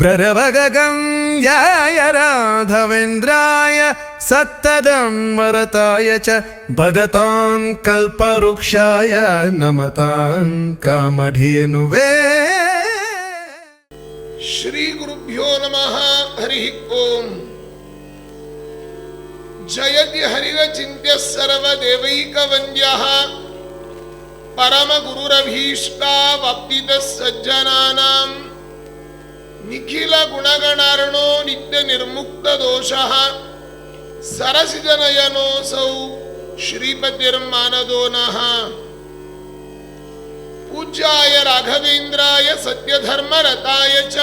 व्ररवगगंयाय राघवेन्द्राय सत्तदं वरताय च भगतां कल्पवृक्षाय नमतां कामधेनुवे। श्री गुरुभ्यो नमः। हरि ओम। जयति हरिरचिन्त्य सर्वदेवैकवन्द्यः परम गुरुरभीष्टावाप्तितः सज्जनानां निखिल गुणगणार्णो नित्य निर्मुक्त दोषः सरसिजनयनोऽसौ श्रीपतिर्मानदो नः। पूज्याय राघवेन्द्राय सत्यधर्मरताय च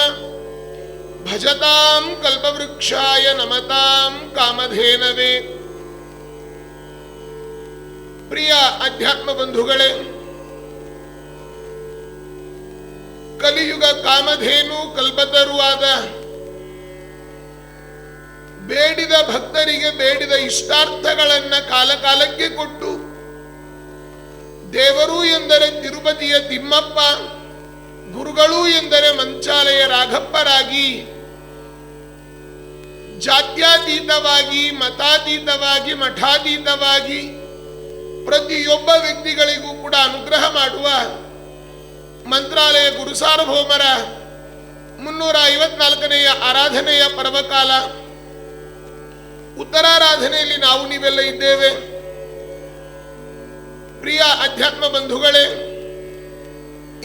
भजतां कल्पवृक्षाय नमतां कामधेनवे। प्रिय अध्यात्म बंधुಗಳೇ, ಕಲಿಯುಗ ಕಾಮಧೇನು ಕಲ್ಪತರುವಾದ ಬೇಡಿದ ಭಕ್ತರಿಗೆ ಬೇಡಿದ ಇಷ್ಟಾರ್ಥಗಳನ್ನ ಕಾಲಕಾಲಕ್ಕೆ ಕೊಟ್ಟು ದೇವರು ಎಂದರೆ ತಿರುಪತಿಯ ತಿಮ್ಮಪ್ಪ, ಗುರುಗಳು ಎಂದರೆ ಮಂಚಾಲಯ ರಾಘಪ್ಪರಾಗಿ ಜಾತ್ಯಾತೀತವಾಗಿ ಮತಾತೀತವಾಗಿ ಮಠಾತೀತವಾಗಿ ಪ್ರತಿಯೊಬ್ಬ ವ್ಯಕ್ತಿಗಳಿಗೂ ಕೂಡ ಅನುಗ್ರಹ ಮಾಡುವ ಮಂತ್ರಾಲಯ ಗುರುಸಾರ್ವಭೌಮರ 354ನೆಯ ಆರಾಧನೆಯ ಪರ್ವಕಾಲ ಉತ್ತರಾರಾಧನೆಯಲ್ಲಿ ನಾವು ನೀವೆಲ್ಲ ಇದ್ದೇವೆ. ಪ್ರಿಯ ಅಧ್ಯಾತ್ಮ ಬಂಧುಗಳೇ,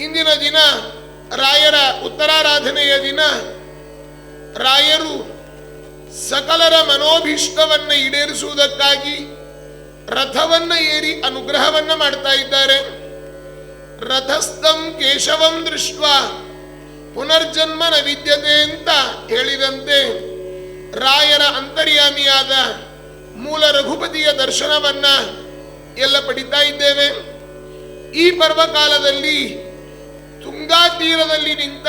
ಇಂದಿನ ದಿನ ರಾಯರ ಉತ್ತರಾರಾಧನೆಯ ದಿನ ರಾಯರು ಸಕಲರ ಮನೋಭೀಷ್ಟವನ್ನ ಈಡೇರಿಸುವುದಕ್ಕಾಗಿ ರಥವನ್ನ ಏರಿ ಅನುಗ್ರಹವನ್ನ ಮಾಡ್ತಾ ಇದ್ದಾರೆ. ರಥಸ್ಥಂ ಕೇಶವಂ ದೃಷ್ಟ್ವಾ ಪುನರ್ಜನ್ಮ ನ ವಿದ್ಯತೆ ಅಂತ ಹೇಳಿದಂತೆ ರಾಯರ ಅಂತರ್ಯಾಮಿಯಾದ ಮೂಲ ರಘುಪತಿಯ ದರ್ಶನವನ್ನ ಎಲ್ಲ ಪಡಿತಾ ಇದ್ದೇವೆ. ಈ ಪರ್ವಕಾಲದಲ್ಲಿ ತುಂಗಾ ತೀರದಲ್ಲಿ ನಿಂತ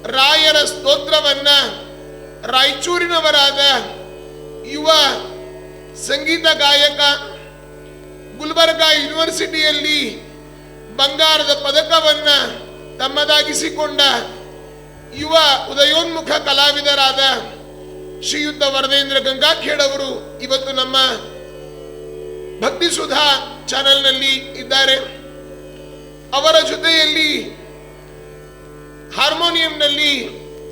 ರಾಯರ ಸ್ತೋತ್ರವನ್ನ ರಾಯಚೂರಿನವರಾದ ಯುವ ಸಂಗೀತ ಗಾಯಕ, ಗುಲ್ಬರ್ಗಾ ಯೂನಿವರ್ಸಿಟಿಯಲ್ಲಿ ಬಂಗಾರದ ಪದಕವನ್ನ ತಮ್ಮದಾಗಿಸಿಕೊಂಡ ಯುವ ಉದಯೋನ್ಮುಖ ಕಲಾವಿದರಾದ ಶ್ರೀಯುತ ವರದೇಂದ್ರ ಗಂಗಾಖೇಡ್ ಅವರು ಇವತ್ತು ನಮ್ಮ ಭಕ್ತಿ ಸುಧಾ ಚಾನೆಲ್ನಲ್ಲಿ ಇದ್ದಾರೆ. ಅವರ ಜೊತೆಯಲ್ಲಿ ಹಾರ್ಮೋನಿಯಂನಲ್ಲಿ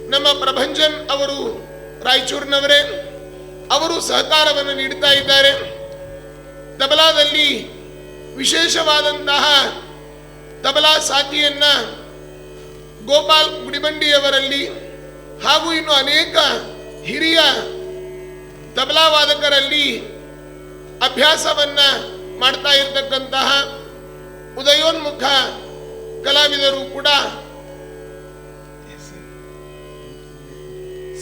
ನಮ್ಮ ಪ್ರಭಂಜನ್ ಅವರು ರಾಯಚೂರಿನವರೇ, ಅವರು ಸಹಕಾರವನ್ನು ನೀಡುತ್ತಾ ಇದ್ದಾರೆ. ತಬಲಾದಲ್ಲಿ ವಿಶೇಷವಾದಂತಹ ತಬಲಾ ಸಾಥಿಯನ್ನ ಗೋಪಾಲ್ ಗುಡಿಬಂಡಿಯವರಲ್ಲಿ ಹಾಗೂ ಇನ್ನು ಅನೇಕ ಹಿರಿಯ ತಬಲಾ ವಾದಕರಲ್ಲಿ ಅಭ್ಯಾಸವನ್ನ ಮಾಡ್ತಾ ಇರತಕ್ಕಂತಹ ಉದಯೋನ್ಮುಖ ಕಲಾವಿದರು ಕೂಡ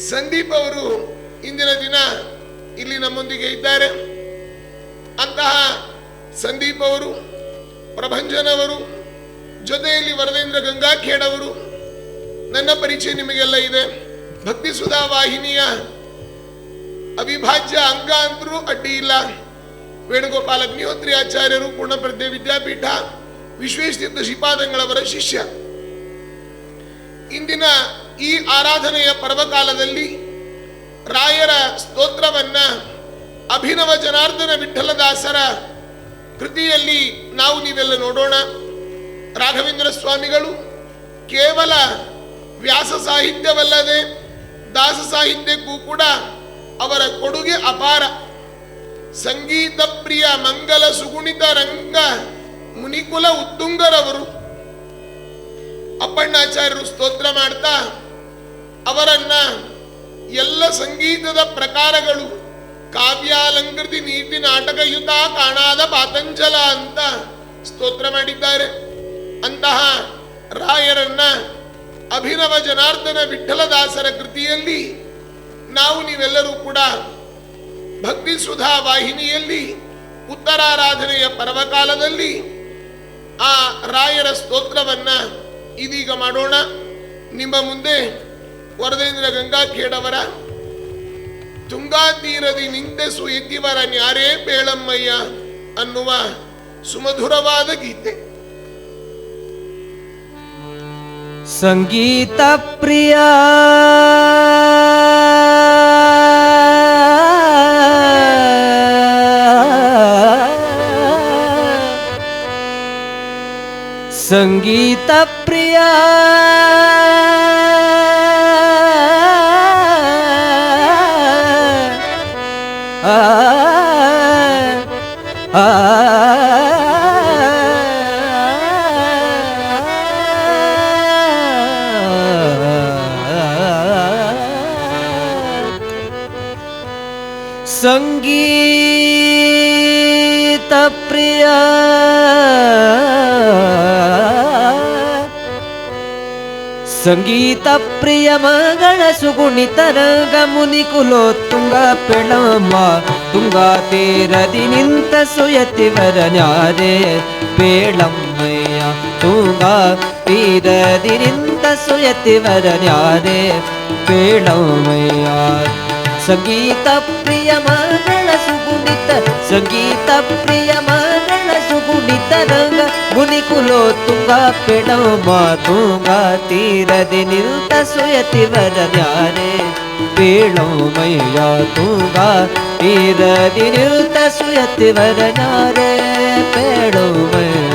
ಸಂದೀಪ್ ಅವರು ಇಂದಿನ ದಿನ ಇಲ್ಲಿ ನಮ್ಮೊಂದಿಗೆ ಇದ್ದಾರೆ. ಅಂತಹ ಸಂದೀಪ್ ಅವರು, ಪ್ರಭಂಜನ್ ಅವರು, ಜೊತೆಯಲ್ಲಿ ವರದೇಂದ್ರ ಗಂಗಾಖೇಡ್ ಅವರು, ನನ್ನ ಪರಿಚಯ ನಿಮಗೆಲ್ಲ ಇದೆ. ಭಕ್ತಿ ಸುಧಾ ವಾಹಿನಿಯ ಅವಿಭಾಜ್ಯ ಅಂಗ ಅಂತರೂ ಅಡ್ಡಿ ಇಲ್ಲ. ವೇಣುಗೋಪಾಲ ಅಗ್ನಿಹೋತ್ರಿ ಆಚಾರ್ಯರು, ಪೂರ್ಣಪ್ರಜ್ಞೆ ವಿದ್ಯಾಪೀಠ, ವಿಶ್ವೇಶತೀರ್ಥ ಶ್ರೀಪಾದಂಗಳವರ ಶಿಷ್ಯ. ಇಂದಿನ ಈ ಆರಾಧನೆಯ ಪರ್ವಕಾಲದಲ್ಲಿ ರಾಯರ ಸ್ತೋತ್ರವನ್ನ ಅಭಿನವ ಜನಾರ್ದನ ವಿಠ್ಠಲದಾಸರ ಕೃತಿಯಲ್ಲಿ ನಾವು ನೀವೆಲ್ಲ ನೋಡೋಣ. ರಾಘವೇಂದ್ರ ಸ್ವಾಮಿಗಳು ಕೇವಲ ವ್ಯಾಸ ಸಾಹಿತ್ಯವಲ್ಲದೆ ದಾಸ ಸಾಹಿತ್ಯಕ್ಕೂ ಕೂಡ ಅವರ ಕೊಡುಗೆ ಅಪಾರ. ಸಂಗೀತ ಪ್ರಿಯ ಮಂಗಲ ಸುಗುಣಿತ ರಂಗ ಮುನಿಕುಲ ಉತ್ತುಂಗರವರು ಅಪ್ಪಣ್ಣಾಚಾರ್ಯರು ಸ್ತೋತ್ರ ಮಾಡ್ತಾ ಅವರನ್ನ ಎಲ್ಲ ಸಂಗೀತದ ಪ್ರಕಾರಗಳು ಕಾವ್ಯಾಲಂಕೃತಿ ನೀತಿ ನಾಟಕಯುತ ಕಾಣಾದ ಪಾತಂಜಲ ಅಂತ ಸ್ತೋತ್ರ ಮಾಡಿದ್ದಾರೆ. ಅಂತಹ ರಾಯರನ್ನ ಅಭಿನವ ಜನಾರ್ದನ ವಿಠ್ಠಲದಾಸರ ಕೃತಿಯಲ್ಲಿ ನಾವು ನೀವೆಲ್ಲರೂ ಕೂಡ ಭಕ್ತಿ ಸುಧಾ ವಾಹಿನಿಯಲ್ಲಿ ಉತ್ತರಾರಾಧನೆಯ ಪರ್ವಕಾಲದಲ್ಲಿ ಆ ರಾಯರ ಸ್ತೋತ್ರವನ್ನ ಇದೀಗ ಮಾಡೋಣ. ನಿಮ್ಮ ಮುಂದೆ ವರದೇಂದ್ರ ಗಂಗಾಖೇಡ್ ಅವರ ತುಂಗಾ ತೀರದಿ ನಿಂತೆಸು ಎತ್ತಿವರ ನ್ಯಾರೇ ಬೇಳಮ್ಮಯ್ಯ ಅನ್ನುವ ಸುಮಧುರವಾದ ಗೀತೆ. ಸಂಗೀತ ಪ್ರಿಯ ಸಂಗೀತ ಪ್ರಿಯ ಸಂಗೀತ ಪ್ರಿಯ ಸಂಗೀತ ಪ್ರಿಯ ಮಗಳ ಸುಗುಣಿತರಂಗ ಮುನಿಕುಲೋತ್ತುಂಗ ಪೆಳಮ್ಮ ತುಂಗಾ ತೀರದಿ ನಿಂತ ಸುಯತಿವರ ನ್ಯಾರೆ ಪೇಳಮ್ಮಯ್ಯ ತುಂಗಾ ತೀರದಿ ನಿಂತ ಸುಯತಿವರ ನ್ಯಾರೆ ಪೇಳಮ್ಮಯ್ಯ ಸಂಗೀತ ಪ್ರಿಯ ಮಗಳ ಸುಗುಣಿತ ಸಂಗೀತ ಪ್ರಿಯ ಮಗಳ ಸುಗುಣಿತ ರಂಗ ಮುನಿಕುಲೋತ್ತುಂಗ ಪೆಳಮ್ಮ ತುಂಗಾ ತೀರದಿ ನಿಂತ ಸುಯತಿವರ ನ್ಯಾರೆ ಪೇಳಮ್ಮಯ್ಯ ತುಂಗಾ ತೀರದಿ ನಿಂತ ಸುಯತಿವರ ನ್ಯಾರೆ ಪೇಳಮ್ಮಯ್ಯ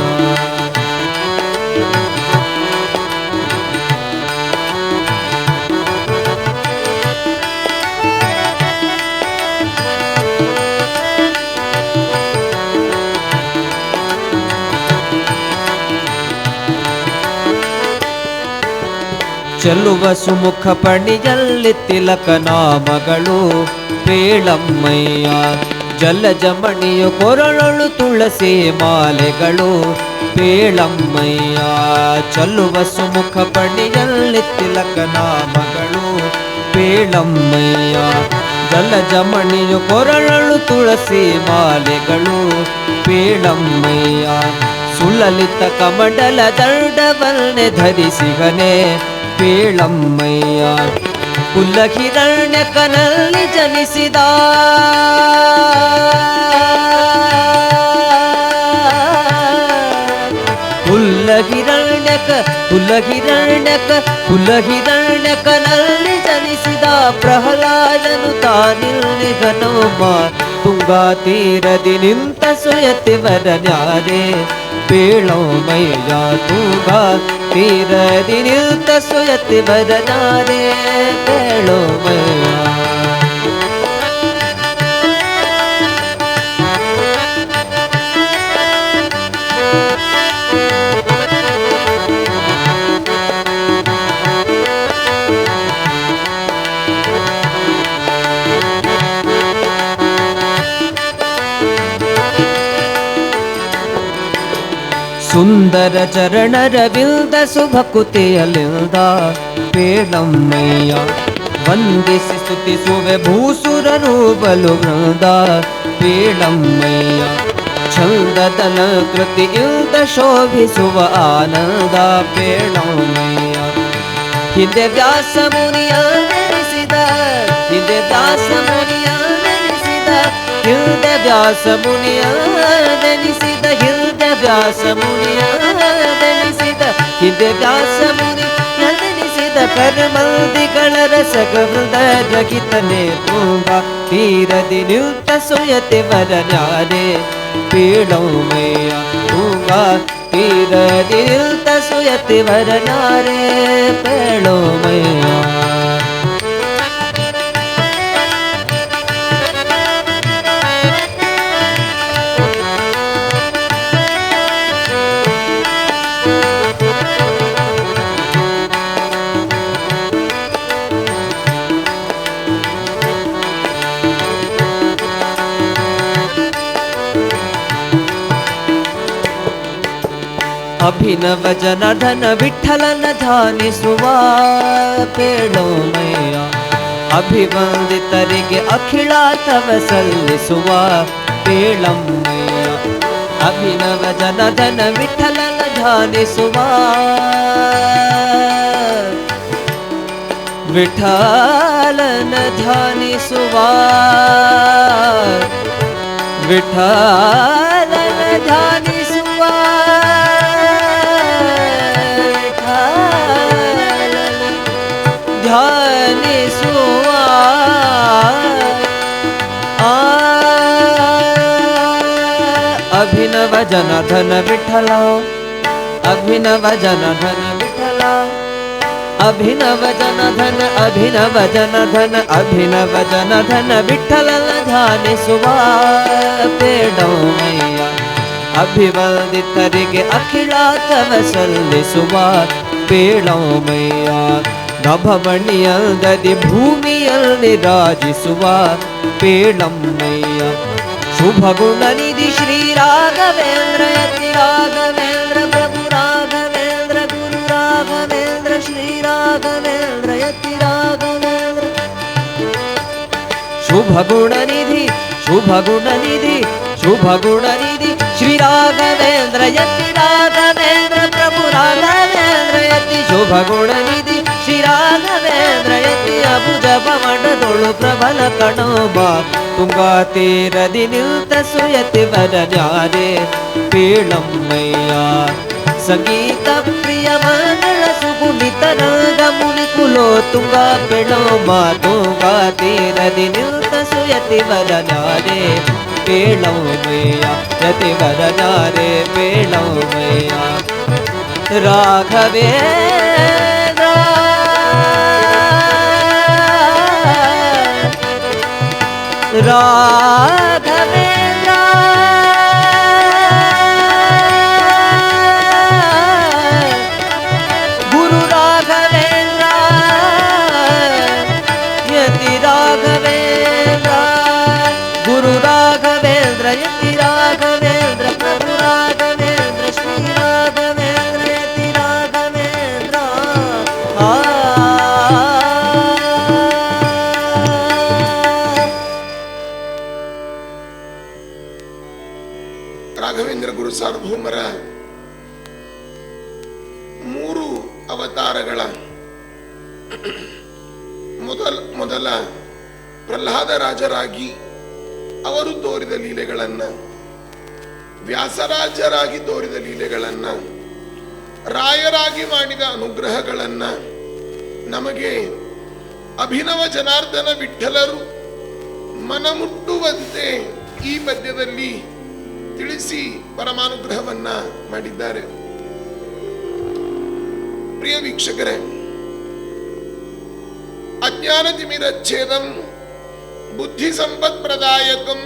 ಚೆಲ್ಲುವ ಸುಮುಖ ಪಣಿಯಲ್ಲಿ ತಿಲಕನ ಮಗಳು ಪೇಳಮ್ಮಯ್ಯ ಜಲಜಮಣಿಯು ಕೊರಳೊಳು ತುಳಸಿ ಮಾಲೆಗಳು ಪೇಳಮ್ಮಯ್ಯ ಚೆಲ್ಲುವ ಸುಮುಖ ಪಣಿಯಲ್ಲಿ ತಿಲಕನ ಮಗಳು ಪೇಳಮ್ಮಯ್ಯ ಜಲಜಮಣಿಯು ಕೊರಳೊಳು ತುಳಸಿ ಮಾಲೆಗಳು ಪೇಳಮ್ಮಯ್ಯ ಸುಲಲಿತ ಕಮಂಡಲ ದಂಡವನ್ನೇ ಧರಿಸಿಗನೆ ಪೇಳಮ್ಮಯ್ಯ ಕುಲಹಿರಣ್ಯಕನಲ್ಲಿ ಜನಿಸಿದ ಕುಲಹಿರಣ್ಯಕನಲ್ಲಿ ಜನಿಸಿದ ಪ್ರಹ್ಲಾದನು ತಾನಿಲ್ನಿಗನೋಮ ತುಂಗಾ ತೀರದಿ ನಿಂತ ಸುಯತಿವರ ನ್ಯಾರೆ ಪೇಳಮ್ಮಯ್ಯ ತುಂಗಾ ತೀರದಿ ನಿಂತ ಸುಯತಿವರ ನ್ಯಾರೆ ಪೇಳಮ್ಮಯ್ಯ ಸುಂದರ ಚರಣರವಿಲ್ದ ಸುಭಕುತಿಯಲಿಲ್ದ ಪೇಳಮ್ಮಯ್ಯ ವಂದಿಸಿ ಸ್ತುತಿಸುವೆ ಭೂಸುರರು ಬಲು ವೃಂದ ಪೇಳಮ್ಮಯ್ಯ ಛಂದದನ ಕೃತಿಯಿಲ್ದ ಶೋಭಿಸುವ ಆನಂದ ಪೇಳಮ್ಮಯ್ಯ ಹಿಂದೆ ವ್ಯಾಸ ಮುನಿಯ ನೆನೆಸಿದ ಹಿಂದೆ ವ್ಯಾಸ ಮುನಿಯ ನೆನೆಸಿದ ಹಿಂದೆ ವ್ಯಾಸ ಮುನಿಯ ನೆನೆಸಿದ ಹಿಂದೆ ವ್ಯಾಸ ಮುನಿಯ ನೆನೆಸಿದ ಹಿಂದೆ ವ್ಯಾಸ ಮುನಿ ನೆನೆಸಿದ ಕರ್ಮಲ್ದಿಗಳ ರಸಗವೃಂದ ರಗಿತನೆ ತುಂಗಾ ತೀರದಿ ನಿಂತ ಸುಯತಿವರ ನ್ಯಾರೆ ಪೇಳಮ್ಮಯ್ಯ ತುಂಗಾ ತೀರದಿ ನಿಂತ ಸುಯತಿವರ ನ್ಯಾರೆ ಪೇಳಮ್ಮಯ್ಯ ಅಭಿನವ ಜನಧನ ವಿಠಲನ ಧ್ಯಾನಿಸುವ ಪೇಳಮ್ಮಯ್ಯ ಅಭಿವಂದಿತರಿಗೆ ಅಖಿಳಾರ್ಥವ ಸಲ್ಲಿಸುವ ಪೇಳಮ್ಮಯ್ಯ ಅಭಿನವ ಜನಧನ ವಿಠಲನ ಧ್ಯಾನಿಸುವ ವಿಠಲನ ಧ್ಯಾನಿಸುವ ವಿಠಲನ ಧ್ಯಾನಿಸುವ ಜನಾರ್ದನ ವಿಠಲ ಅಭಿನವ ಜನಾರ್ದನ ವಿಠಲ ಅಭಿನವ ಜನಾರ್ದನ ಅಭಿನವ ಜನಾರ್ದನ ಅಭಿನವ ಜನಾರ್ದನ ವಿಠಲನ ಧ್ಯಾನಿಸುವ ಬೇಡೋಮಯ್ಯ ಅಭಿವಂದಿತರಿಗೆ ಅಖಿಲಾತವ ಸಲ್ಲಿಸುವ ಬೇಡೋಮಯ್ಯ ನಭಮಣಿಯಲ್ದದಿ ಭೂಮಿಯಲ್ಲಿ ರಾಜಿಸುವ ಬೇಡಮ್ಮಯ್ಯ ಶುಭ ಗುಣನಿಧಿ ಶ್ರೀ ರಾಘವೇಂದ್ರ ಯತಿ ರಾಘವೇಂದ್ರ ಪ್ರಭು ರಾಘವೇಂದ್ರ ಗುರು ರಾಘವೇಂದ್ರ ಶ್ರೀ ರಾಘವೇಂದ್ರ ಯತಿ ರಾಘವೇಂದ್ರ ಶುಭ ಗುಣನಿಧಿ ಶುಭ ಗುಣನಿಧಿ ಶುಭ ಗುಣನಿಧಿ ಶ್ರೀ ರಾಘವೇಂದ್ರ ಯತಿ ರಾಘವೇಂದ್ರ ಪ್ರಭು ರಾಘವೇಂದ್ರ ಯತಿ ಶುಭ ಗುಣನಿಧಿ ಶ್ರೀ ರಾಘವೇಂದ್ರ ಯತಿ ಅಬುಜ ಪವನದೊಳು ಪ್ರಬಲ ಕಣೋಬ ತುಂಗಾ ತೀರದಿ ನಿಲ್ತ ಸುಯತಿ ವರನ್ಯಾರೆ ಪೀಳಮ್ಮಯ್ಯ ಸಂಗೀತ ಪ್ರಿಯ ಮಂಗಳ ಸುಗುಣಿತ ರಂಗ ಮುನಿ ಕುಲೋ ತುಂಗಾ ಬೆಳೋಮ ತುಂಗಾ ತೀರದಿ ನಿಲ್ತ ಸುಯತಿ ವರನ್ಯಾರೆ ಪೇಳೋಮಯ್ಯ ಯತಿ ವರನ್ಯಾರೆ ಪೇಳೋಮಯ್ಯ ರಾಘವೇಂದ್ರ ರಾಘವೇಂದ್ರ ಗುರು ರಾಘವೇಂದ್ರ ಯತಿ ರಾಘವೇಂದ್ರ ಗುರು ರಾಘವೇಂದ್ರ ಯತಿ ರಾಘವೇಂದ್ರ ಪ್ರಭು ರಾಘವೇಂದ್ರ ಶ್ರೀ ರಾಘವೇಂದ್ರ ಯತಿ ರಾಘವೇಂದ್ರ ರಾಘವೇಂದ್ರ ಗುರು ಸಾರ್ವಭೌಮರ 3 ಅವತಾರಗಳ ಮೊದಲ ಪ್ರಹ್ಲಾದ ರಾಜರಾಗಿ ಅವರು ತೋರಿದ ಲೀಲೆಗಳನ್ನ, ವ್ಯಾಸರಾಜರಾಗಿ ತೋರಿದ ಲೀಲೆಗಳನ್ನ, ರಾಯರಾಗಿ ಮಾಡಿದ ಅನುಗ್ರಹಗಳನ್ನ ನಮಗೆ ಅಭಿನವ ಜನಾರ್ದನ ವಿಠಲರು ಮನಮುಟ್ಟುವಂತೆ ಈ ಪದ್ಯದಲ್ಲಿ ತಿಳಿಸಿ ಪರಮಾನುಗ್ರಹವನ್ನ ಮಾಡಿದ್ದಾರೆ. ಪ್ರಿಯ ವೀಕ್ಷಕರೇ, ಅಜ್ಞಾನ ತಿಮಿರಚ್ಛೇದಂ ಬುದ್ಧಿ ಸಂಪತ್ ಪ್ರದಾಯಕಂ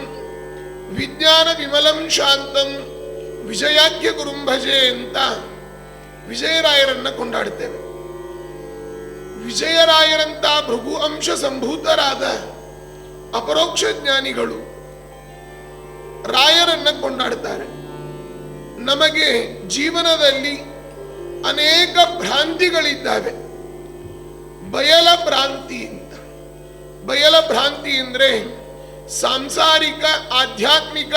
ವಿಜ್ಞಾನ ವಿಮಲಂ ಶಾಂತಂ ವಿಜಯಾಖ್ಯ ಗುರುಂ ಭಜೆ ಅಂತ ವಿಜಯರಾಯರನ್ನ ಕೊಂಡಾಡುತ್ತೇವೆ. ವಿಜಯರಾಯರಂತ ಭೃಗು ಅಂಶ ಸಂಭೂತರಾದ ಅಪರೋಕ್ಷ ಜ್ಞಾನಿಗಳು ರಾಯರನ್ನ ಕೊಂಡಾಡುತ್ತಾರೆ. ನಮಗೆ ಜೀವನದಲ್ಲಿ ಅನೇಕ ಭ್ರಾಂತಿಗಳಿದ್ದಾವೆ. ಬಯಲ ಭ್ರಾಂತಿ ಅಂತ. ಬಯಲ ಭ್ರಾಂತಿ ಅಂದ್ರೆ ಸಾಂಸಾರಿಕ, ಆಧ್ಯಾತ್ಮಿಕ,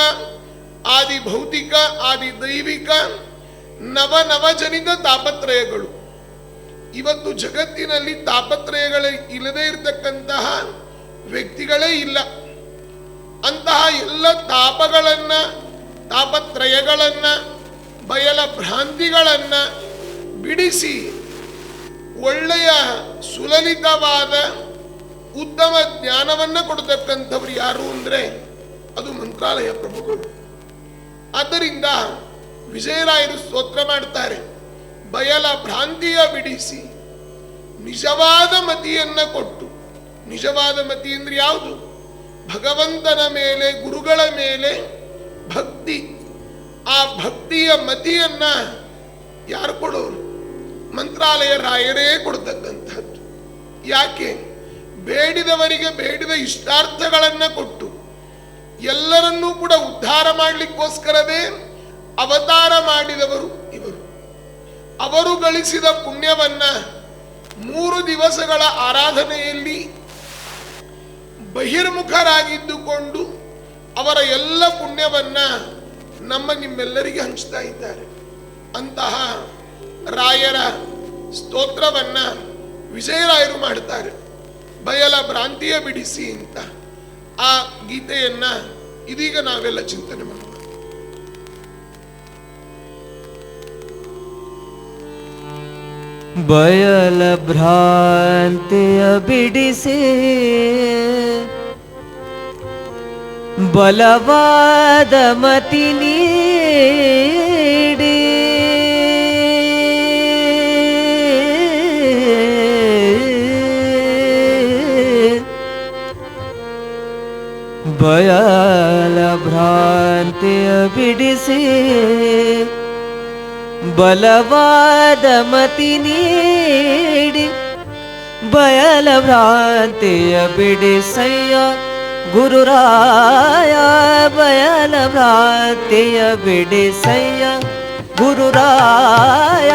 ಆದಿ ಭೌತಿಕ, ಆದಿ ದೈವಿಕ ನವಜನಿತ ತಾಪತ್ರಯಗಳು. ಇವತ್ತು ಜಗತ್ತಿನಲ್ಲಿ ತಾಪತ್ರಯಗಳೇ ಇಲ್ಲದೆ ಇರತಕ್ಕಂತಹ ವ್ಯಕ್ತಿಗಳೇ ಇಲ್ಲ. ಅಂತಹ ಎಲ್ಲ ತಾಪಗಳನ್ನ, ತಾಪತ್ರಯಗಳನ್ನ, ಬಯಲ ಭ್ರಾಂತಿಗಳನ್ನ ಬಿಡಿಸಿ ಒಳ್ಳೆಯ ಸುಲಲಿತವಾದ ಉತ್ತಮ ಜ್ಞಾನವನ್ನ ಕೊಡತಕ್ಕಂಥವ್ರು ಯಾರು ಅಂದ್ರೆ ಅದು ಮಂತ್ರಾಲಯ ಪ್ರಭುಗಳು. ಆದ್ದರಿಂದ ವಿಜಯರಾಯರು ಸ್ತೋತ್ರ ಮಾಡ್ತಾರೆ, ಬಯಲ ಭ್ರಾಂತಿಯ ಬಿಡಿಸಿ ನಿಜವಾದ ಮತಿಯನ್ನ ಕೊಟ್ಟು. ನಿಜವಾದ ಮತಿ ಅಂದ್ರೆ ಯಾವುದು? ಭಗವಂತನ ಮೇಲೆ, ಗುರುಗಳ ಮೇಲೆ ಭಕ್ತಿ. ಆ ಭಕ್ತಿಯ ಮತಿಯನ್ನ ಯಾರು ಕೊಡೋರು? ಮಂತ್ರಾಲಯ ರಾಯರೇ ಕೊಡ್ತಕ್ಕಂಥದ್ದು. ಯಾಕೆ? ಬೇಡಿದವರಿಗೆ ಬೇಡಿದ ಇಷ್ಟಾರ್ಥಗಳನ್ನ ಕೊಟ್ಟು ಎಲ್ಲರನ್ನೂ ಕೂಡ ಉದ್ಧಾರ ಮಾಡಲಿಕ್ಕೋಸ್ಕರವೇ ಅವತಾರ ಮಾಡಿದವರು ಇವರು. ಅವರು ಗಳಿಸಿದ ಪುಣ್ಯವನ್ನ 3 ದಿವಸಗಳ ಆರಾಧನೆಯಲ್ಲಿ ಬಹಿರ್ಮುಖರಾಗಿದ್ದುಕೊಂಡು ಅವರ ಎಲ್ಲ ಪುಣ್ಯವನ್ನ ನಿಮ್ಮೆಲ್ಲರಿಗೆ ಹಂಚ್ತಾ ಇದ್ದಾರೆ. ಅಂತಹ ರಾಯರ ಸ್ತೋತ್ರವನ್ನ ವಿಜಯರಾಯರು ಮಾಡುತ್ತಾರೆ, ಬಯಲ ಭ್ರಾಂತಿಯ ಬಿಡಿಸಿ ಅಂತ. ಆ ಗೀತೆಯನ್ನ ಇದೀಗ ನಾವೆಲ್ಲ ಚಿಂತನೆ ಮಾಡೋಣ. ಬಯಲ ಭ್ರಾಂತಿಯ ಬಿಡಿಸಿ ಬಲವಾದ ಮತಿ ನೀಡಿ ಬಯಲ ಭ್ರಾಂತಿಯ ಬಿಡಿಸಿ ಬಲವಾದ ಮತಿ ನೀಡಿ ಬಯಲ ಭ್ರಾಂತಿಯ ಬಿಡಿಸಯ್ಯ ಗುರುರಾಯ ಬಯಲ ಭ್ರಾಂತಿಯ ಬಿಡಿಸಯ್ಯ ಗುರುರಾಯ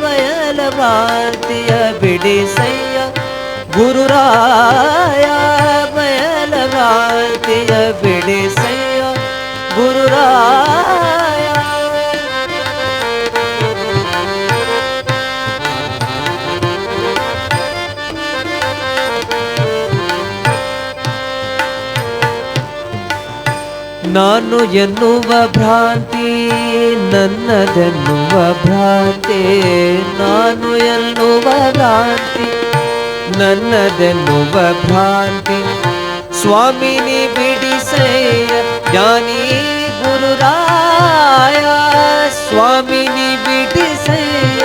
ಬಯಲ ಭ್ರಾಂತಿಯ ಬಿಡಿಸಯ್ಯ ಗುರುರಾಯ ಬಯಲ ಭ್ರಾಂತಿಯ ಬಿಡಿಸಯ್ಯ ಗುರುರಾಯ. ನಾನು ಎನ್ನುವ ಭ್ರಾಂತಿ ನನ್ನದೆನ್ನುವ ಭ್ರಾಂತಿ ನಾನು ಎನ್ನುವ ಭ್ರಾಂತಿ ನನ್ನದೆನ್ನುವ ಭ್ರಾಂತಿ ಸ್ವಾಮಿನಿ ಬಿಡಿಸಯ್ಯ ಜ್ಞಾನಿ ಗುರುರಾಯ ಸ್ವಾಮಿನಿ ಬಿಡಿಸಯ್ಯ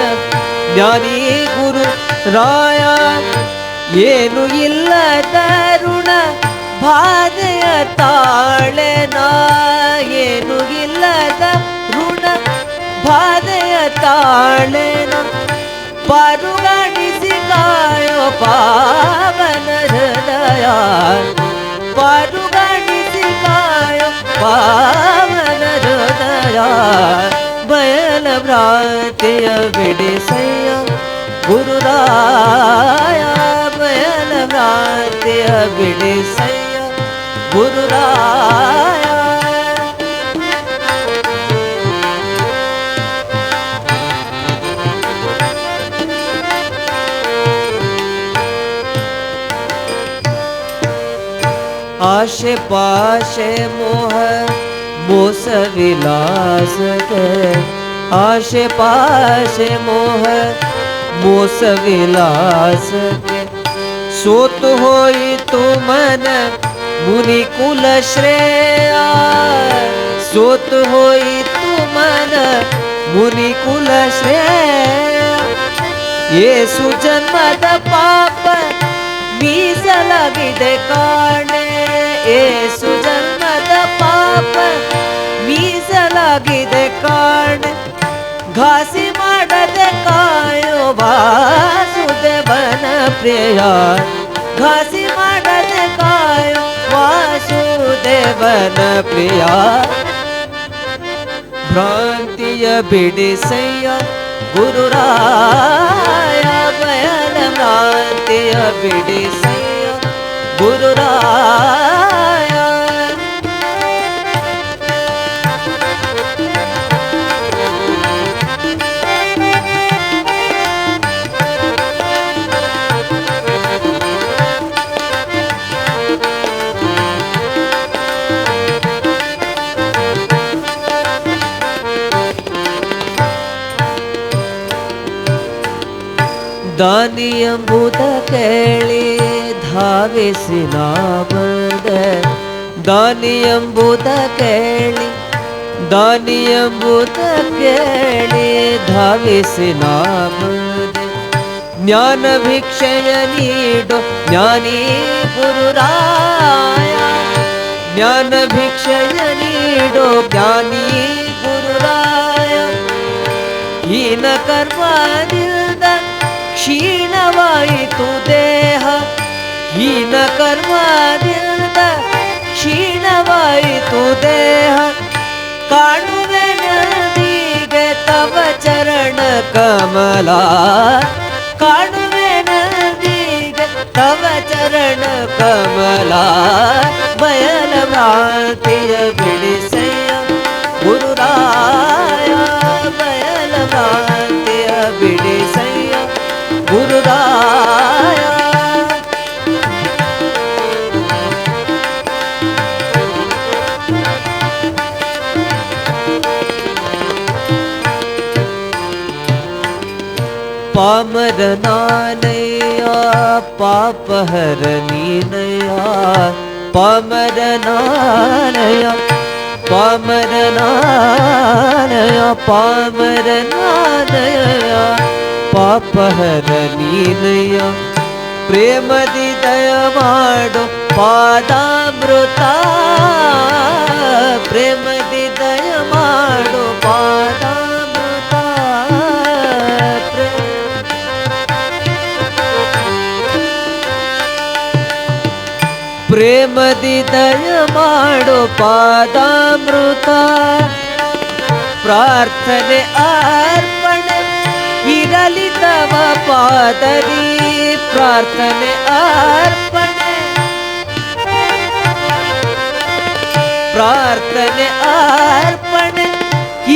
ಜ್ಞಾನಿ ಗುರುರಾಯ. ಏನು ಇಲ್ಲದ ಋಣ ಬಾಧೆಯ ತಾಳೆನ ಏನು ಇಲ್ಲದ ಋಣ ಬಾಧೆಯ ತಾಳೆನ ಪಾರುಗಾಣಿಸಿ ಕಾಯೋ ಪಾವನ ಹೃದಯ ಪಾರುಗಾಣಿಸಿ ಕಾಯೋ ಪಾವನ ಹೃದಯ ಬಯಲ ಭ್ರಾಂತಿಯ ಬಿಡಿಸಯ್ಯ ಗುರುರಾಯ ಬಯಲ ಭ್ರಾಂತಿಯ ಬಿಡಿಸಯ್ಯ ಗುರುರಾಯ. ಆಶೆ ಪಾಶೆ ಮೋಹ ಮೋಸ ವಿಲಾಸಕ್ಕೆ ಆಶೆ ಪಾಶೆ ಮೋಹ ಮೋಸ ವಿಲಾಸಕ್ಕೆ ಸೋತು ಹೋಯಿತು ಮನ ಮುನಿ ಕುಲ ಶ್ರೇಯ ಸೋತು ಹೋಯಿತು ಮನ ಮುನಿ ಕುಲ ಶ್ರೇಯ. ಏಸು ಜನ್ಮದ ಪಾಪ ಮೀಸಲಾಗಿದೆ ಕಾಣೆ ಏಸು ಜನ್ಮದ ಪಾಪ ಮೀಸಲಾಗಿದೆ ಕಾಣೆ ಘಾಸಿ ಮಾಡದೆ ಕಾಯೋ ವಾಸುದೇವನ ಪ್ರಿಯ ಘಾಸಿ ಮಾಡದೆ ಕಾಯೋ ವಾಸುದೇವನ ಪ್ರಿಯ. ಭ್ರಾಂತಿಯ ಬಿಡಿಸಯ್ಯ ಗುರುರಾಯ ಬಯಲ ಭ್ರಾಂತಿಯ ಬಿಡಿಸಯ್ಯ ಗುರುರಾಯ. ದಾನಿ ಎಂಬುದ ಕೇಳಿ ಧಾವಿಸಿ ನಾ ಬಂದೆ ದಾನಿ ಎಂಬುದ ಕೇಳಿ ದಾನಿ ಎಂಬುದ ಕೇಳಿ ಧಾವಿಸಿ ನಾ ಬಂದೆ. ಜ್ಞಾನ ಭಿಕ್ಷೆಯ ನೀಡೋ ಜ್ಞಾನಿ ಗುರುರಾಯ ಜ್ಞಾನ ಭಿಕ್ಷೆಯ ನೀಡೋ ಜ್ಞಾನಿ ಗುರುರಾಯ. ಹೀನ ಕರ್ಮದಿಂದ ಕ್ಷೀಣವಾಯಿತು ದೇಹ ಹೀನ ಕರ್ಮದಿಂದ ಕ್ಷೀಣವಾಯಿತು ದೇಹ ಕಾಣುವೆ ನದಿಗೆ ತವ ಚರಣ ಕಮಲ ಕಾಣುವೆ ನದಿಗೆ ತವ ಚರಣ ಕಮಲ. ಬಯಲ ಭ್ರಾಂತಿಯ ಬಿಡಿಸಯ್ಯ ಗುರುರಾಯ ಬಯಲ ಭ್ರಾಂತಿಯ ಬಿಡಿಸಯ್ಯ ಗುರುರಾಯ. ಪಾಮರ ನಾನಯ್ಯ ಪಾಪಹರ ನೀನಯ್ಯ ಪಾಮರ ನಾನಯ್ಯ ಪಾಮರನಾಲಯ ಪಾಮರನಾಲಯ ಪಾಪಹರ ನೀನಯ್ಯ ಪ್ರೇಮದಿ ದಯ ಮಾಡು ಪಾದಾಮೃತ ಪ್ರೇಮದಿ ದಯ ಮಾಡು ಪಾದಾಮೃತ ಪ್ರೇಮದಿ ದಯ ಮಾಡು ಪಾದಾಮೃತ ಪ್ರಾರ್ಥನೆ ಅರ್ಪಣೆ ಇರಲಿ ತವ ಪಾದದಿ ಪ್ರಾರ್ಥನೆ ಅರ್ಪಣೆ ಪ್ರಾರ್ಥನೆ ಅರ್ಪಣೆ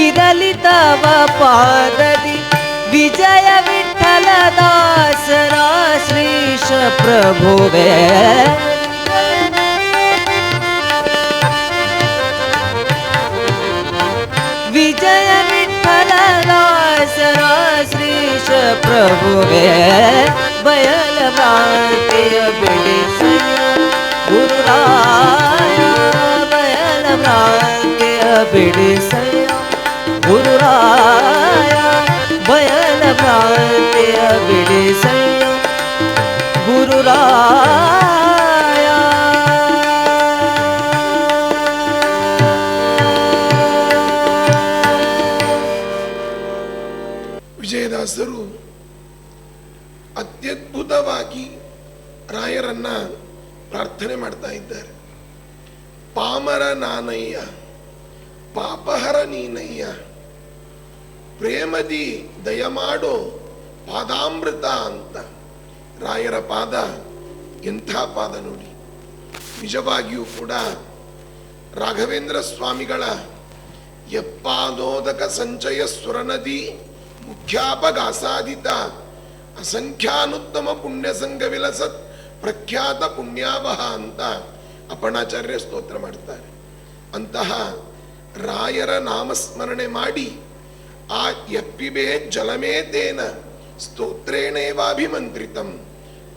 ಇರಲಿ ತವ ಪಾದದಿ ವಿಜಯ ವಿಠಲ ದಾಸರ ಶ್ರೀಶ ಪ್ರಭುವೇ ವಿಜಯ ವಿಠಲ ದಾಸರ ಶ್ರೀಶ ಪ್ರಭುವೇ ಬಯಲ ಭ್ರಾಂತಿಯ ಬಿಡಿಸಯ್ಯ ಗುರುರಾಯ ಬಯಲ ಭ್ರಾಂತಿಯ ಬಿಡಿಸಯ್ಯ ಗುರುರಾಯ ಬಯಲ ಭ್ರಾಂತಿಯ ಬಿಡಿಸಯ್ಯ ಗುರುರಾಯ ವಿಜಯದಾಸರು ಅತ್ಯದ್ಭುತವಾಗಿ ರಾಯರನ್ನ ಪ್ರಾರ್ಥನೆ ಮಾಡ್ತಾ ಇದ್ದಾರೆ. ಪಾಮರ ನಾನಯ್ಯ ಪಾಪಹರ ನೀನಯ್ಯ ಪ್ರೇಮದಿ ದಯಮಾಡೋ ಪಾದಾಮೃತ ಅಂತ. ರಾಯರ ಪಾದ ಎಂಥ ಪಾದ ನೋಡಿ. ನಿಜವಾಗಿಯೂ ಕೂಡ ರಾಘವೇಂದ್ರ ಸ್ವಾಮಿಗಳ ಯಪ್ಪಾದೋದಕ ಸಂಚಯ ಸ್ವರನದಿ ಮುಖ್ಯಾಪಗಾಸಾದಿತ ಅಸಂಖ್ಯಾನುತ್ತಮ ಪುಣ್ಯ ಸಂಘ ವಿಲಸತ್ ಪ್ರಖ್ಯಾತ ಪುಣ್ಯಾವಹ ಅಂತ ಅಪ್ಪಣಾಚಾರ್ಯ ಸ್ತೋತ್ರ ಮಾಡ್ತಾರೆ. ಅಂತಹ ರಾಯರ ನಾಮಸ್ಮರಣೆ ಮಾಡಿ ಆ ಯಪ್ಪಿಬೇ ಜಲಮೇ ತೇನ ಸ್ತೋತ್ರೇಣೇವಾಭಿಮಂತ್ರಿತಂ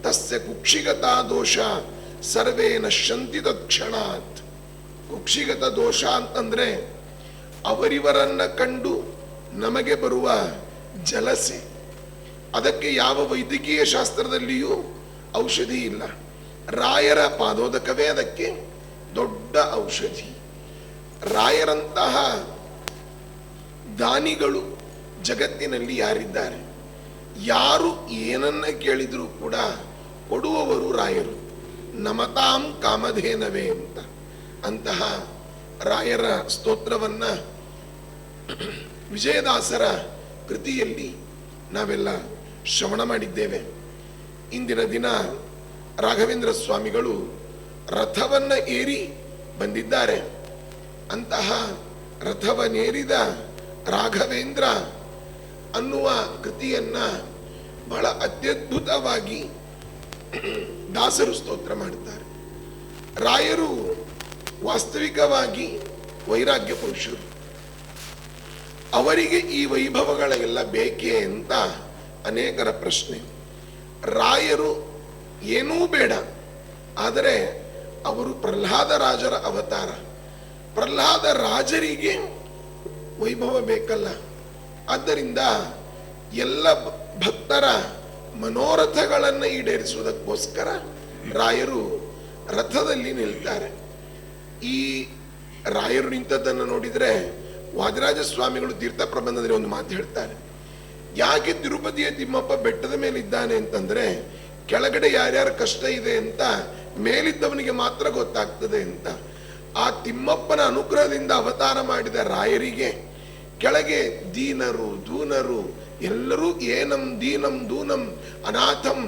ತಸ್ಯ ಕುಕ್ಷಿಗತಾ ದೋಷ ಸರ್ವೇ ನಶ್ಯಂತಿ ತತ್ಕ್ಷಣಾತ್. ಕುಕ್ಷಿಗತ ದೋಷ ಅಂತಂದ್ರೆ ಅವರಿವರನ್ನ ಕಂಡು ನಮಗೆ ಬರುವ ಜಲಸೆ. ಅದಕ್ಕೆ ಯಾವ ವೈದ್ಯಕೀಯ ಶಾಸ್ತ್ರದಲ್ಲಿಯೂ ಔಷಧಿ ಇಲ್ಲ. ರಾಯರ ಪಾದೋದಕವೇ ಅದಕ್ಕೆ ದೊಡ್ಡ ಔಷಧಿ. ರಾಯರಂತಹ ದಾನಿಗಳು ಜಗತ್ತಿನಲ್ಲಿ ಯಾರಿದ್ದಾರೆ? ಯಾರು ಏನನ್ನ ಕೇಳಿದರೂ ಕೂಡ ಕೊಡುವವರು ರಾಯರು. ನಮತಾಂ ಕಾಮಧೇನವೇ ಅಂತ. ಅಂತಹ ರಾಯರ ಸ್ತೋತ್ರವನ್ನ ವಿಜಯದಾಸರ ಕೃತಿಯಲ್ಲಿ ನಾವೆಲ್ಲ ಶ್ರವಣ ಮಾಡಿದ್ದೇವೆ. ಇಂದಿನ ದಿನ ರಾಘವೇಂದ್ರ ಸ್ವಾಮಿಗಳು ರಥವನ್ನ ಏರಿ ಬಂದಿದ್ದಾರೆ. ಅಂತಹ ರಥವನ್ನೇರಿದ ರಾಘವೇಂದ್ರ ಅನ್ನುವ ಕೃತಿಯನ್ನ ಬಹಳ ಅತ್ಯದ್ಭುತವಾಗಿ ದಾಸರು ಸ್ತೋತ್ರ ಮಾಡುತ್ತಾರೆ. ರಾಯರು ವಾಸ್ತವಿಕವಾಗಿ ವೈರಾಗ್ಯ ಪುರುಷರು. ಅವರಿಗೆ ಈ ವೈಭವಗಳೆಲ್ಲ ಬೇಕೇ ಅಂತ ಅನೇಕರ ಪ್ರಶ್ನೆ. ರಾಯರು ಏನೂ ಬೇಡ, ಆದರೆ ಅವರು ಪ್ರಹ್ಲಾದ ರಾಜರ ಅವತಾರ. ಪ್ರಹ್ಲಾದ ರಾಜರಿಗೆ ವೈಭವ ಬೇಕಲ್ಲ. ಆದ್ದರಿಂದ ಎಲ್ಲ ಭಕ್ತರ ಮನೋರಥಗಳನ್ನು ಈಡೇರಿಸುವುದಕ್ಕೋಸ್ಕರ ರಾಯರು ರಥದಲ್ಲಿ ನಿಲ್ತಾರೆ. ಈ ರಾಯರು ನಿಂತದ್ದನ್ನು ನೋಡಿದರೆ ವಾದಿರಾಜ ಸ್ವಾಮಿಗಳು ತೀರ್ಥ ಪ್ರಬಂಧದಲ್ಲಿ ಒಂದು ಮಾತು ಹೇಳ್ತಾರೆ. ಯಾಕೆ ತಿರುಪತಿಯ ತಿಮ್ಮಪ್ಪ ಬೆಟ್ಟದ ಮೇಲೆ ಇದ್ದಾನೆ ಅಂತಂದ್ರೆ ಕೆಳಗಡೆ ಯಾರ್ಯಾರ ಕಷ್ಟ ಇದೆ ಅಂತ ಮೇಲಿದ್ದವನಿಗೆ ಮಾತ್ರ ಗೊತ್ತಾಗ್ತದೆ ಅಂತ. ಆ ತಿಮ್ಮಪ್ಪನ ಅನುಗ್ರಹದಿಂದ ಅವತಾರ ಮಾಡಿದ ರಾಯರಿಗೆ ಕೆಳಗೆ ದೀನರು ದೂನರು ಎಲ್ಲರೂ ಏನಂ ದೀನಂ ದೂನಂ ಅನಾಥಂ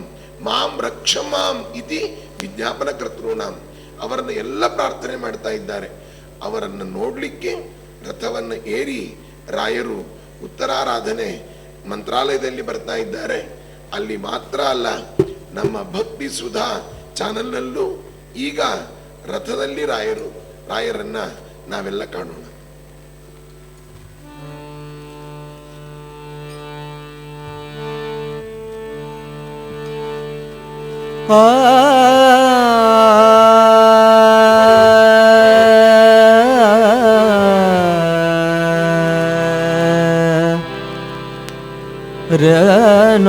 ಮಾಂ ರಕ್ಷಮಾಂ ಇತಿ ವಿಜ್ಞಾಪನ ಕರ್ತೃಣಾಂ ಅವರನ್ನು ಎಲ್ಲ ಪ್ರಾರ್ಥನೆ ಮಾಡ್ತಾ ಇದ್ದಾರೆ. ಅವರನ್ನು ನೋಡ್ಲಿಕ್ಕೆ ರಥವನ್ನು ಏರಿ ರಾಯರು ಉತ್ತರಾರಾಧನೆ ಮಂತ್ರಾಲಯದಲ್ಲಿ ಬರ್ತಾ ಇದ್ದಾರೆ. ಅಲ್ಲಿ ಮಾತ್ರ ಅಲ್ಲ, ನಮ್ಮ ಭಕ್ತಿ ಸುಧಾ ಚಾನಲ್ನಲ್ಲೂ ಈಗ ರಥದಲ್ಲಿ ರಾಯರನ್ನ ನಾವೆಲ್ಲ ಕಾಣೋಣ. ರನ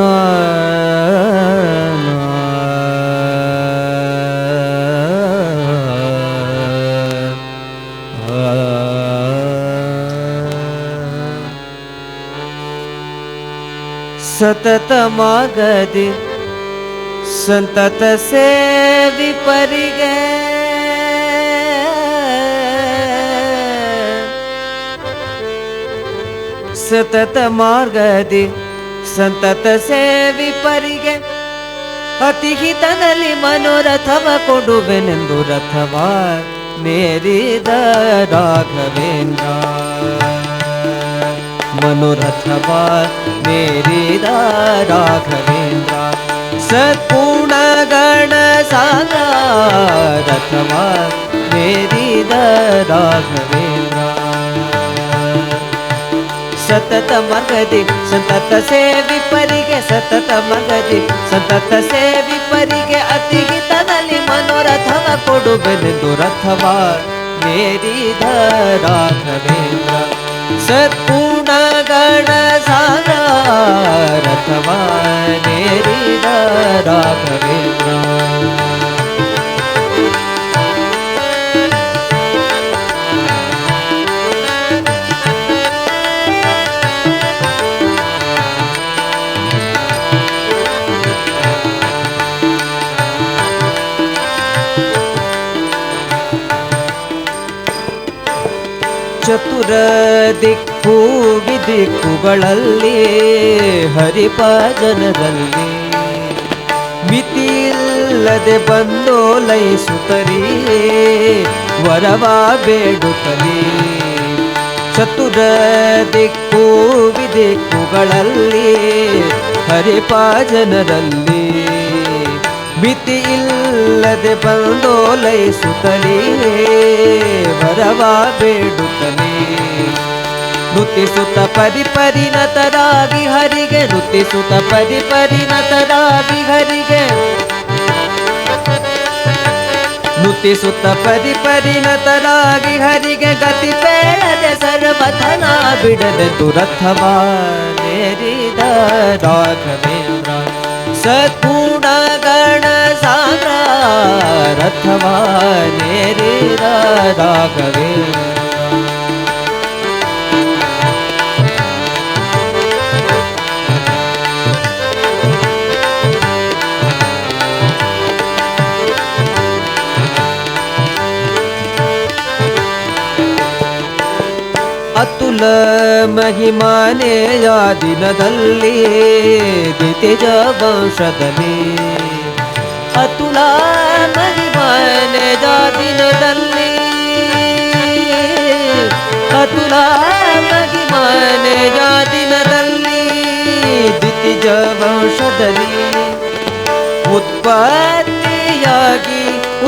ಸತತ ಮಾಗದಿ ಸಂತತ ಸೇವಿ ಪರಿಗೆ ಸತತ ಮಾರ್ಗದಿ ಸಂತತ ಸೇವಿ ಪರಿಗೆ ಅತಿ ಹಿತದಲ್ಲಿ ಮನೋರಥವ ಕೊಡುವೆನೆಂದು ರಥವ ಮೇರಿದ ರಾಘವೇಂದ್ರ ಮನೋರಥವ ಮೇರಿದ ರಾಘವೇಂದ್ರ ಸತ್ಪೂರ್ಣ ಗಣ ಸಾಗ ರಥವ ಮೇರಿದ ರಾಘವೇಂದ್ರ ಸತತ ಮಗದಿ ಸಂತತ ಸೇವಿ ಪರಿಗೆ ಸತತ ಮಗದಿ ಸಂತತ ಸೇವಿ ಪರಿಗೆ ಅತಿ ಹಿತದಲ್ಲಿ ಮನೋರಥವ ಕೊಡುವೆನೆಂದು ರಥವ ಮೇರಿದ ರಾಘವೇಂದ್ರ ಸತ್ಪೂರ್ಣ ಗಣ ಸಾಗ ರಥವ ಮೇರಿದ ರಾಘವೇಂದ್ರ ಚತುರ ದಿಕ್ಕು ವಿದಿಕ್ಕುಗಳಲ್ಲಿ ಹರಿಭಜನದಲ್ಲಿ ಮಿತಿಯಿಲ್ಲದೆ ಬಂದೋಲೈಸುತ್ತಲೇ ವರವ ಬೇಡುತ್ತಲೇ ಚತುರ ದಿಕ್ಕು ವಿದಿಕ್ಕುಗಳಲ್ಲಿ ಹರಿಭಜನರಲ್ಲಿ ಮಿತಿಯಿಲ್ಲದೆ ಬಂದೋಲೈಸುತ್ತಲೇ ವರವ ಬೇಡುತ್ತಲೇ ನುತಿಸುತ್ತ ಪರಿಪರಿಣತರಾಗಿ ಹರಿಗೆ ನುತಿಸುತ್ತ ಪರಿಪರಿಣತರಾಗಿ ಹರಿಗೆ ನುತಿಸುತ್ತ ಪರಿಪರಿಣತರಾಗಿ ಹರಿಗೆ ಗತಿ ಬೇಡದೆ ಸರ್ವಥನ ಬಿಡದೆ ದುರಥವ ನೇರಿದ ರಾಘವೇಂದ್ರ ಸತ್ಪೂರ್ಣ ಗಣ ಸಾಗ ರಥವ ನೇರಿದ ರಾಘವೇಂದ್ರ ಅತುಲ ಮಹಿಮಾನೆಯ ದಿನದಲ್ಲಿ ದಿತಿಜ ವಂಶದಲ್ಲಿ ಅತುಲ ಮಹಿಮಾನೆಯ ದಿನದಲ್ಲಿ ಅತುಲ ಮಹಿಮಾನೆಯ ದಿನದಲ್ಲಿ ದಿತಿಜ ವಂಶದಲ್ಲಿ ಉತ್ಪತ್ತಿಯಾಗಿ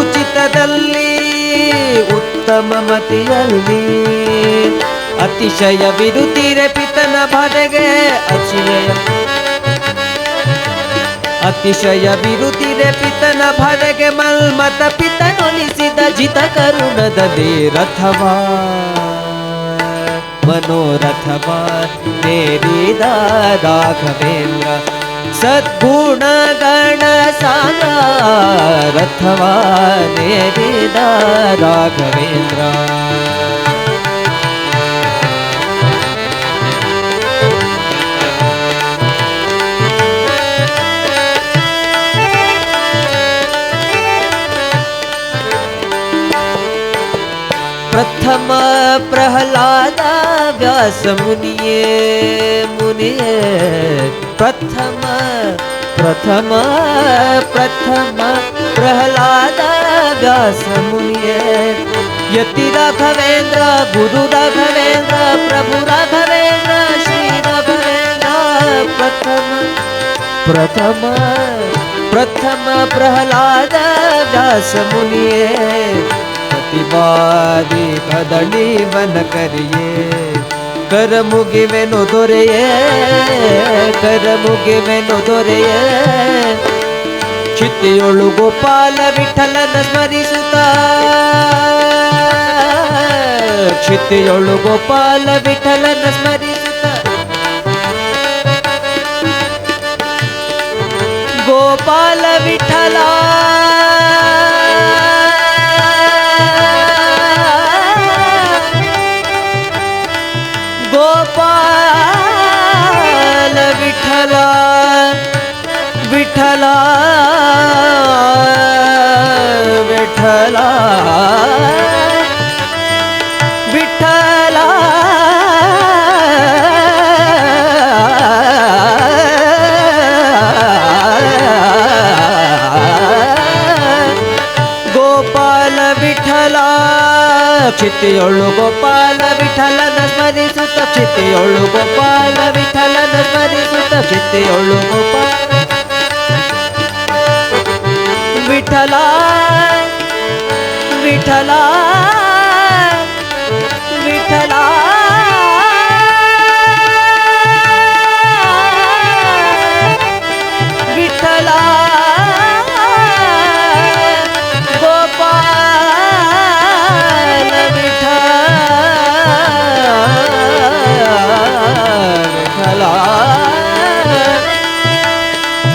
ಉಚಿತದಲ್ಲಿ ಉತ್ತಮ ಮತಿಯಲ್ಲಿ ಅತಿಶಯ ವಿರುತಿರೆ ಪಿತನ ಭರೆಗೆ ಅತಿಶಯ ವಿರುತಿರೆ ಪಿತನ ಭರೆಗೆ ಮಲ್ಮತ ಪಿತನೊಲಿಸಿದ ಜಿತ ಕರುಣದಲ್ಲಿ ರಥವ ಮನೋರಥವ ನೇರಿದ ರಾಘವೇಂದ್ರ ಸದ್ಗುಣ ಗಣ ಸಾಗ ರಥವ ನೇರಿದ ರಾಘವೇಂದ್ರ ಪ್ರಥಮ ಪ್ರಹ್ಲಾದ ವ್ಯಾಸ ಮುನಿಯೇ ಮುನಿಯೇ ಪ್ರಥಮ ಪ್ರಥಮ ಪ್ರಥಮ ಪ್ರಹ್ಲಾದ ವ್ಯಾಸ ಮುನಿಯೇ ಯತಿ ರಾಘವೇಂದ್ರ ಗುರು ರಾಘವೇಂದ್ರ ಪ್ರಭು ರಾಘವೇಂದ್ರ ಶ್ರೀ ರಾಘವೇಂದ್ರ ಪ್ರಥಮ ಪ್ರಥಮ ಪ್ರಥಮ ಪ್ರಹ್ಲಾದ ವ್ಯಾಸ ಮುನಿಯೇ ಪ್ರತಿವಾದಿ ಕದಳಿ ವನ ಕರಿಯೇ ಕರ ಮುಗಿವೆನು ದೊರೆಯೇ ಕರ ಮುಗಿವೆನು ದೊರೆಯೇ ಚಿತ್ತಿಯೊಳು ಗೋಪಾಲ ವಿಠಲನ ಸ್ಮರಿಸುತ್ತ ಚಿತ್ತಿಯೊಳು ಗೋಪಾಲ ವಿಠಲನ ಸ್ಮರಿಸುತ್ತ ಗೋಪಾಲ ವಿಠಲ ಗೋಪಾಲ ವಿಠಲ ವಿಠಲ ವಿಠಲ ವಿಠಲ ಗೋಪಾಲ ವಿಠಲ ಕ್ಷಿತಿಯೊಳು ಗೋಪಾಲ ವಿಠಲನ ಸ್ಮರಿಸುತ್ತ ಕ್ಷಿತಿಯೊಳು ಗೋಪಾಲ ವಿಠಲನ ಸ್ಮರಿಸುತ್ತ ಕ್ಷಿತಿಯೊಳು ಗೋಪಾಲ ವಿಠಲ ವಿಠಲ ವಿಠಲ ವಿಠಲ ಗೋಪಾಲ ವಿಠಲ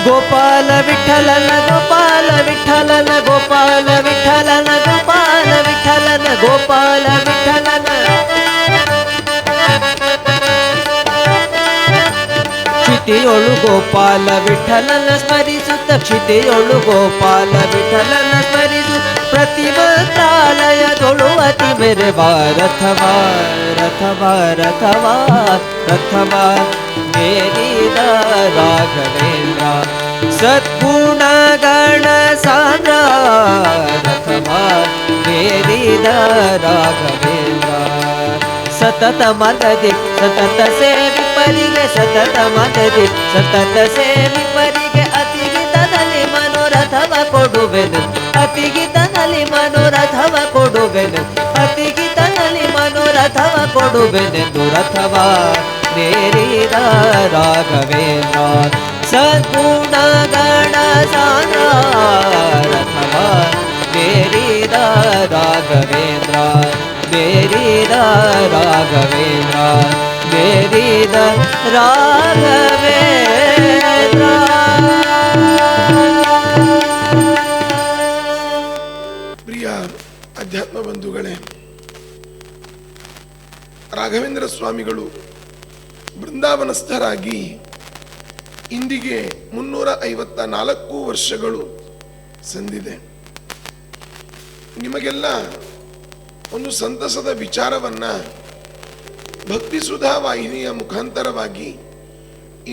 ಗೋಪಾಲ ವಿಠಲನ ಗೋಪಾಲ ವಿಠಲನ ಗೋಪಾಲ ವಿಠಲನ ಗೋಪಾಲ ವಿಠಲನ ಗೋಪಾಲ ವಿಠಲನ ಕ್ಷಿತಿಯೊಳು ಗೋಪಾಲ ವಿಠಲನ ಸ್ಮರಿಸುತ್ತ ಕ್ಷಿತಿಯೊಳು ಗೋಪಾಲ ವಿಠಲನ ಸ್ಮರಿಸು ಪ್ರತಿಮಂತ್ರಾಲಯದೊಳು ಅತಿ ಮೆರೆವ ರಥವ ರಥವ ರಥವ ರಥವ ಮೇರಿದ ರಾಘವೇಂದ್ರ ಸದ್ಗುಣಗಣ ಸಾಂದ್ರ ರಥವ ಮೇರಿದ ರಾಘವೇಂದ್ರ ಸತತ ಮನದಿ ಸತತ ಸೇವಿಪರಿಗೆ ಸತತ ಮನದಿ ಸತತ ಸೇವಿಪರಿಗೆ ಅತಿಗಿತನಲ್ಲಿ ಮನೋರಥವ ಕೊಡುವೆನು ಅತಿಗಿತನಲ್ಲಿ ಮನೋರಥವ ಕೊಡುವೆನು ಅತಿಗಿತನಲ್ಲಿ ಮನೋರಥವ ಕೊಡುವೆನೆಂದು ರಥವ ಮೇರಿದ ರಾಘವೇಂದ್ರ ಸದ್ಗುಣಗಣ ಸಾಂದ್ರ ರಥವ ಮೇರಿದ ರಾಘವೇಂದ್ರ ಮೇರಿದ ರಾಘವೇಂದ್ರ ಮೇರಿದ ರಾಘವೇಂದ್ರ. ಪ್ರಿಯ ಅಧ್ಯಾತ್ಮ ಬಂಧುಗಳೇ, ರಾಘವೇಂದ್ರ ಸ್ವಾಮಿಗಳು ಬೃಂದಾವನಸ್ಥರಾಗಿ ಇಂದಿಗೆ 354 ವರ್ಷಗಳು ಸಂದಿದೆ. ನಿಮಗೆಲ್ಲ ಒಂದು ಸಂತಸದ ವಿಚಾರವನ್ನ ಭಕ್ತಿ ಸುಧಾ ವಾಹಿನಿಯ ಮುಖಾಂತರವಾಗಿ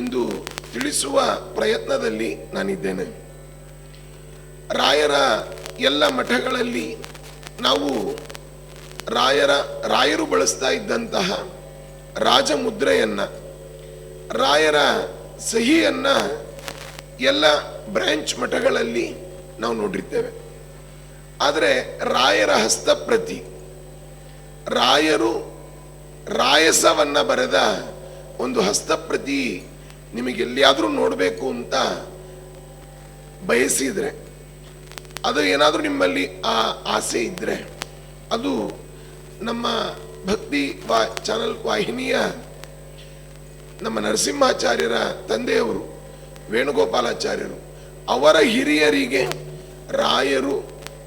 ಇಂದು ತಿಳಿಸುವ ಪ್ರಯತ್ನದಲ್ಲಿ ನಾನಿದ್ದೇನೆ. ರಾಯರ ಎಲ್ಲ ಮಠಗಳಲ್ಲಿ ನಾವು ರಾಯರು ಬಳಸ್ತಾ ಇದ್ದಂತಹ ರಾಜಮುದ್ರೆಯನ್ನ, ರಾಯರ ಸಹಿಯನ್ನ ಎಲ್ಲ ಬ್ರಾಂಚ್ ಮಠಗಳಲ್ಲಿ ನಾವು ನೋಡಿರ್ತೇವೆ. ಆದರೆ ರಾಯರ ಹಸ್ತಪ್ರತಿ, ರಾಯರು ರಾಯಸವನ್ನ ಬರೆದ ಒಂದು ಹಸ್ತಪ್ರತಿ ನಿಮಗೆ ಎಲ್ಲಿಯಾದರೂ ನೋಡಬೇಕು ಅಂತ ಬಯಸಿದ್ರೆ, ಅದು ಏನಾದರೂ ನಿಮ್ಮಲ್ಲಿ ಆ ಆಸೆ ಇದ್ರೆ, ಅದು ನಮ್ಮ ಭಕ್ತಿ ಚಾನಲ್ ವಾಹಿನಿಯ ನಮ್ಮ ನರಸಿಂಹಾಚಾರ್ಯರ ತಂದೆಯವರು ವೇಣುಗೋಪಾಲಾಚಾರ್ಯರು ಅವರ ಹಿರಿಯರಿಗೆ ರಾಯರು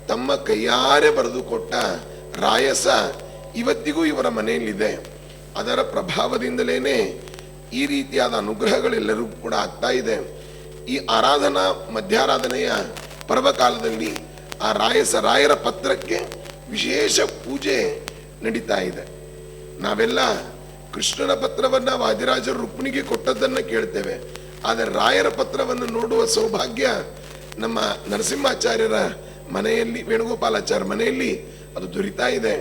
ತಮ್ಮ ಕೈಯಾರೆ ಬರೆದುಕೊಟ್ಟ ರಾಯಸ ಇವತ್ತಿಗೂ ಇವರ ಮನೆಯಲ್ಲಿದೆ. ಅದರ ಪ್ರಭಾವದಿಂದಲೇ ಈ ರೀತಿಯಾದ ಅನುಗ್ರಹಗಳೆಲ್ಲರೂ ಕೂಡ ಆಗ್ತಾ ಇದೆ. ಈ ಆರಾಧನಾ ಮಧ್ಯಾರಾಧನೆಯ ಪರ್ವಕಾಲದಲ್ಲಿ ಆ ರಾಯರ ಪತ್ರಕ್ಕೆ ವಿಶೇಷ ಪೂಜೆ ನಡೀತಾ ಇದೆ. ನಾವೆಲ್ಲ ಕೃಷ್ಣನ ಪತ್ರವನ್ನ ವಾದಿರಾಜರು ರುಕ್ಮಿಣಿಗೆ ಕೊಟ್ಟದ್ದನ್ನು ಕೇಳ್ತೇವೆ. ಆದರೆ ರಾಯರ ಪತ್ರವನ್ನು ನೋಡುವ ಸೌಭಾಗ್ಯ ನಮ್ಮ ನರಸಿಂಹಾಚಾರ್ಯರ ಮನೆಯಲ್ಲಿ, ವೇಣುಗೋಪಾಲಾಚಾರ್ಯ ಮನೆಯಲ್ಲಿ ಅದು ದೊರೀತಾ ಇದೆ.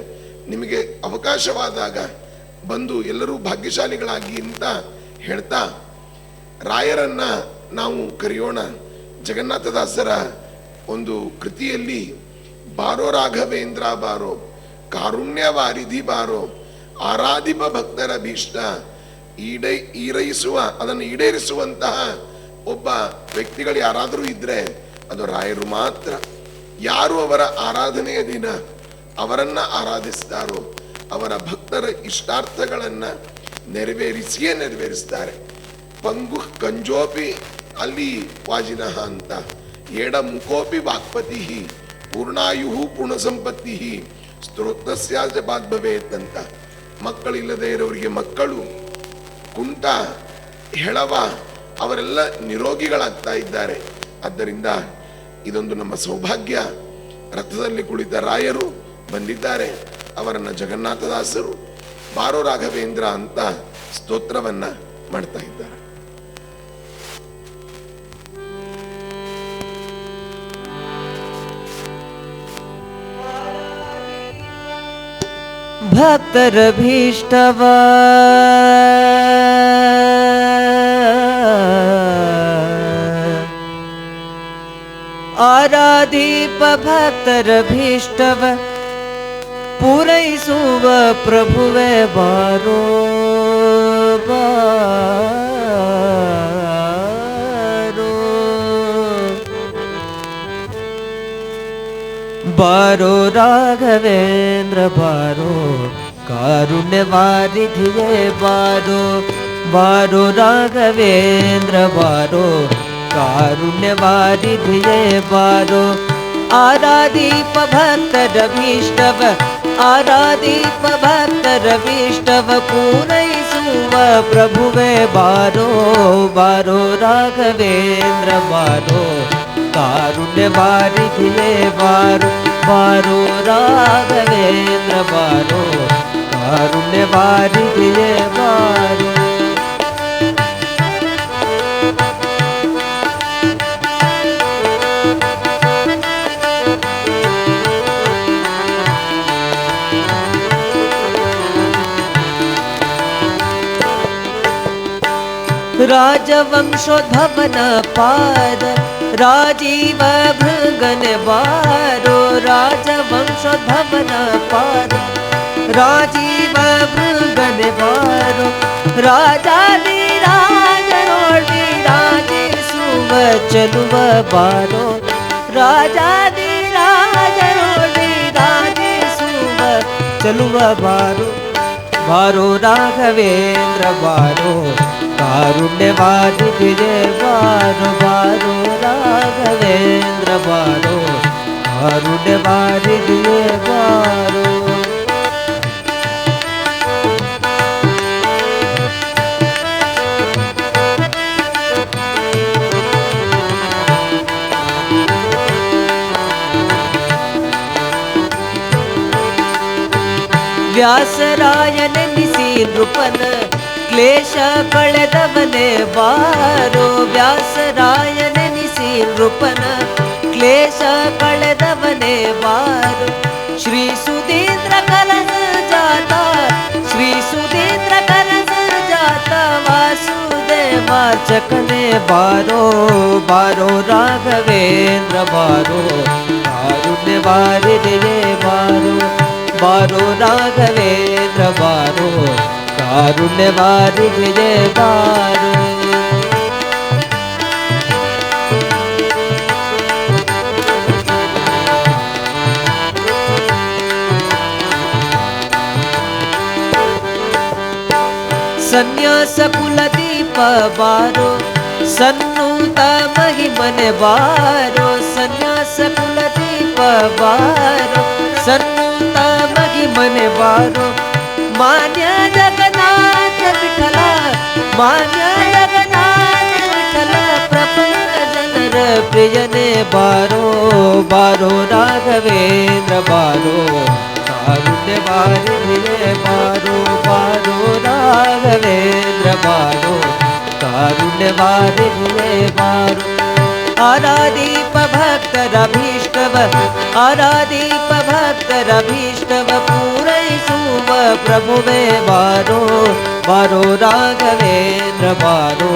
ನಿಮಗೆ ಅವಕಾಶವಾದಾಗ ಬಂದು ಎಲ್ಲರೂ ಭಾಗ್ಯಶಾಲಿಗಳಾಗಿ ಅಂತ ಹೇಳ್ತಾ, ರಾಯರನ್ನ ನಾವು ಕರೆಯೋಣ. ಜಗನ್ನಾಥದಾಸರ ಒಂದು ಕೃತಿಯಲ್ಲಿ ಬಾರೋ ರಾಘವೇಂದ್ರ ಬಾರೋ, ಕಾರುಣ್ಯ ವಾರಿಧಿ ಬಾರೋ, ಆರಾಧಿಪ ಭಕ್ತರ ಭೀಷ್ಟ, ಅದನ್ನು ಈಡೇರಿಸುವಂತಹ ಒಬ್ಬ ವ್ಯಕ್ತಿಗಳು ಯಾರಾದರೂ ಇದ್ರೆ ಅದು ರಾಯರು ಮಾತ್ರ. ಯಾರು ಅವರ ಆರಾಧನೆಯ ದಿನ ಅವರನ್ನ ಆರಾಧಿಸ್ತಾರೋ ಅವರ ಭಕ್ತರ ಇಷ್ಟಾರ್ಥಗಳನ್ನ ನೆರವೇರಿಸಿಯೇ ನೆರವೇರಿಸ್ತಾರೆ. ಪಂಗು ಕಂಜೋಪಿ ಅಲ್ಲಿ ವಾಜಿನಹ ಅಂತ ಏಡ ಮುಖೋಪಿ ವಾಕ್ಪತಿ ಪೂರ್ಣಾಯು ಪೂರ್ಣ ಸಂಪತ್ತಿ ಸ್ತೋತ್ರಸ್ಯಾಚ ಬಾದ್ಭವೇತ್ ಅಂತ. ಮಕ್ಕಳಿಲ್ಲದೆ ಇರೋರಿಗೆ ಮಕ್ಕಳು, ಕುಂಟ, ಹೆಳವ ಅವರೆಲ್ಲ ನಿರೋಗಿಗಳಾಗ್ತಾ ಇದ್ದಾರೆ. ಆದ್ದರಿಂದ ಇದೊಂದು ನಮ್ಮ ಸೌಭಾಗ್ಯ. ರಥದಲ್ಲಿ ಕುಳಿತ ರಾಯರು ಬಂದಿದ್ದಾರೆ. ಅವರನ್ನ ಜಗನ್ನಾಥದಾಸರು ಬಾರೋ ರಾಘವೇಂದ್ರ ಅಂತ ಸ್ತೋತ್ರವನ್ನ ಮಾಡ್ತಾ ಇದ್ದಾರೆ. ಭಕ್ತರ ಭೀಷ್ಟವ ಆರಾಧೀಪ ಭಕ್ತರ ಭೀಷ್ಟವ ಪೂರೈಸುವ ಪ್ರಭುವೆ ಬಾರೋ ಬಾರೋ ಬಾರೋ ರಾಘವೇಂದ್ರ ಬಾರೋ ಕಾರುಣ್ಯವಾರಿಧಿಯೇ ಬಾರೋ ಬಾರೋ ರಾಘವೇಂದ್ರ ಬಾರೋ ಕಾರುಣ್ಯವಾರಿಧಿಯೇ ಬಾರೋ ಆರಾಧೀಪ ಭಕ್ತರ ಭೀಷ್ಟವ ಆರಾಧೀಪ ಭಕ್ತರ ಭೀಷ್ಟವ ಪೂರೈಸುವ ಪ್ರಭುವೆ ಬಾರೋ ಬಾರೋ ರಾಘವೇಂದ್ರ ಬಾರೋ ಕಾರುಣ್ಯವಾರಿಧಿಯೇ ಬಾರೋ ಬಾರೋ ರಾಘವೇಂದ್ರ ಬಾರೋ ಕಾರುಣ್ಯವಾರಿಧಿಯೇ ಬಾರೋ राजवंशोद्भवन पार राजीव भृगन बारो राजवंशोद्भवन पार राजीव भृगन बारो राजादि राजरोडि राजेशुव चलुव बारो राजादि राजरोडि राजेशुव चलुव बारो बारो राघवेंद्र बारो कारुण्यवारिधिये बारो बारो राघवेंद्र बारो कारुण्यवारिधिये बारो ವ್ಯಾಸರಾಯನ ನಿಸಿ ನೃಪನ ಕ್ಲೇಶ ಕಳೆದವನೇ ಬಾರೋ ವ್ಯಾಸರಾಯನ ನಿಸಿ ನೃಪನ ಕ್ಲೇಶ ಕಳೆದವನೇ ಬಾರೋ ಶ್ರೀ ಸುಧೀಂದ್ರ ಕಲಸ ಜಾತ ಶ್ರೀ ಸುಧೀಂದ್ರ ಕಲಸ ಜಾತ ವಾಸುದೇವಾರ್ಚಕನೇ ಬಾರೋ ಬಾರೋ ರಾಘವೇಂದ್ರ ಬಾರೋ ಕಾರುಣ್ಯವಾರಿಧಿಯೇ ಬಾರೋ ಬಾರೋ ರಾಘವೇಂದ್ರ ಬಾರೋ ಕಾರುಣ್ಯವಾರಿಧಿಯೇ ಬಾರೋ ಸನ್ಯಾಸ ಕುಲದೀಪ ಬಾರೋ ಸನ್ನೂತ ಮಹಿಮನೆ ಬಾರೋ ಸನ್ಯಾಸ ಕುಲದೀಪ ಬಾರೋ ಸನ್ನೂತ ಮಹಿಮನೆ ಬಾರೋ ಮಾನ್ಯ ಜಗನ್ನಾಥ ವಿಠಲ ಮಾನ್ಯ ಜಗನ್ನಾಥ ವಿಠಲ ಪ್ರಪಂಚ ಜನರ ಪ್ರಿಯನೇ ಬಾರೋ ಬಾರೋ ರಾಘವೇಂದ್ರ ಬಾರೋ ಕಾರುಣ್ಯವಾರಿಧಿಯೇ ಬಾರೋ ಬಾರೋ ರಾಘವೇಂದ್ರ ಬಾರೋ ಕಾರುಣ್ಯವಾರಿಧಿಯೇ ಬಾರೋ ಆರಾಧೀಪ ಭಕ್ತರ ಭೀಷ್ಟವ ಆರಾಧೀಪ ಭಕ್ತರ ಭೀಷ್ಟವ ಪೂರೈಸುವ ಪ್ರಭುವೇ ಬಾರೋ ಬಾರೋ ರಾಘವೇಂದ್ರ ಬಾರೋ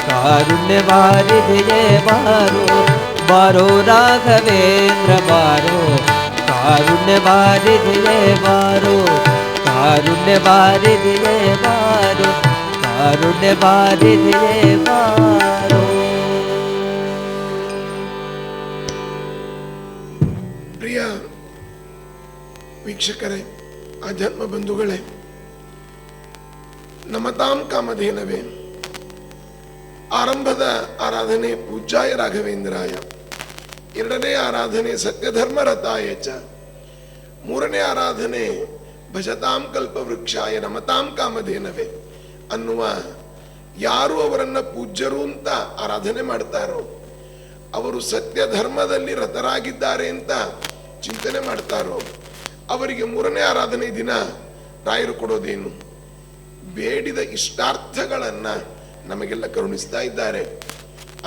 ಕಾರುಣ್ಯವಾರಿಧಿಯೇ ಬಾರೋ ಬಾರೋ ರಾಘವೇಂದ್ರ ಬಾರೋ ಕಾರುಣ್ಯವಾರಿಧಿಯೇ ಬಾರೋ ಕಾರುಣ್ಯವಾರಿಧಿಯೇ ಬಾರೋ ಕಾರುಣ್ಯವಾರಿಧಿಯೇ ಬಾರೋ. ಪ್ರಿಯ ವೀಕ್ಷಕರೇ, ಆಧ್ಯಾತ್ಮ ಬಂಧುಗಳೇ, ನಮತಾಂ ಕಾಮಧೇನವೇ ಆರಂಭದ ಆರಾಧನೆ ಪೂಜ್ಯಾಯ ರಾಘವೇಂದ್ರಾಯ ಎರಡನೇ ಆರಾಧನೆ ಸತ್ಯಧರ್ಮ ರಥಾಯಚ, ಮೂರನೇ ಆರಾಧನೆ ಭಜತಾಂ ಕಲ್ಪವೃಕ್ಷಾಯ ನಮತಾಂ ಕಾಮಧೇನವೇ ಅನ್ನುವ ಯಾರು ಅವರನ್ನ ಪೂಜ್ಯರು ಅಂತ ಆರಾಧನೆ ಮಾಡ್ತಾರೋ, ಅವರು ಸತ್ಯ ಧರ್ಮದಲ್ಲಿ ರತರಾಗಿದ್ದಾರೆ ಅಂತ ಚಿಂತನೆ ಮಾಡ್ತಾರೋ, ಅವರಿಗೆ ಮೂರನೇ ಆರಾಧನೆ ದಿನ ರಾಯರು ಕೊಡೋದೇನು? ಬೇಡಿದ ಇಷ್ಟಾರ್ಥಗಳನ್ನ ನಮಗೆಲ್ಲ ಕರುಣಿಸ್ತಾ ಇದ್ದಾರೆ.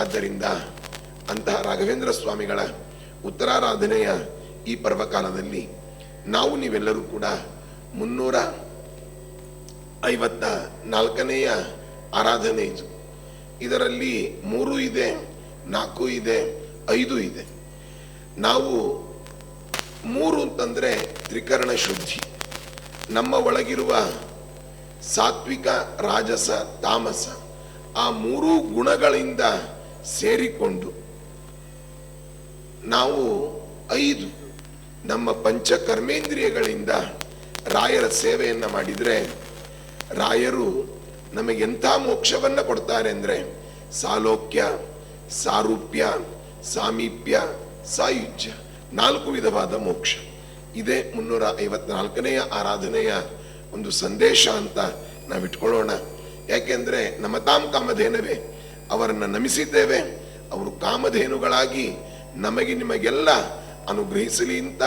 ಆದ್ದರಿಂದ ಅಂತಹ ರಾಘವೇಂದ್ರ ಸ್ವಾಮಿಗಳ ಉತ್ತರಾರಾಧನೆಯ ಈ ಪರ್ವಕಾಲದಲ್ಲಿ ನಾವು ನೀವೆಲ್ಲರೂ ಕೂಡ 354ನೆಯ ಆರಾಧನೆ ಇದು. ಇದರಲ್ಲಿ 3 ಇದೆ, 4 ಇದೆ, 5 ಇದೆ. ನಾವು 3 ಅಂತಂದ್ರೆ ತ್ರಿಕರಣ ಶುದ್ಧಿ, ನಮ್ಮ ಒಳಗಿರುವ ಸಾತ್ವಿಕ, ರಾಜಸ, ತಾಮಸ ಆ 3 ಗುಣಗಳಿಂದ ಸೇರಿಕೊಂಡು ನಾವು 5 ನಮ್ಮ ಪಂಚಕರ್ಮೇಂದ್ರಿಯಗಳಿಂದ ರಾಯರ ಸೇವೆಯನ್ನು ಮಾಡಿದರೆ ರಾಯರು ನಮಗೆಂಥ ಮೋಕ್ಷವನ್ನು ಕೊಡ್ತಾರೆ ಅಂದರೆ ಸಾಲೋಕ್ಯ, ಸಾರೂಪ್ಯ, ಸಾಮೀಪ್ಯ, ಸಾಯುಜ್ಯ, 4 ವಿಧವಾದ ಮೋಕ್ಷ. ಇದೇ 354ನೆಯ ಆರಾಧನೆಯ ಒಂದು ಸಂದೇಶ ಅಂತ ನಾವಿಟ್ಕೊಳ್ಳೋಣ. ಯಾಕೆಂದ್ರೆ ನಮತಾಂ ಕಾಮಧೇನವೇ, ಅವರನ್ನು ನಮಿಸಿದ್ದೇವೆ, ಅವರು ಕಾಮಧೇನುಗಳಾಗಿ ನಮಗೆ ನಿಮಗೆಲ್ಲ ಅನುಗ್ರಹಿಸಲಿ ಅಂತ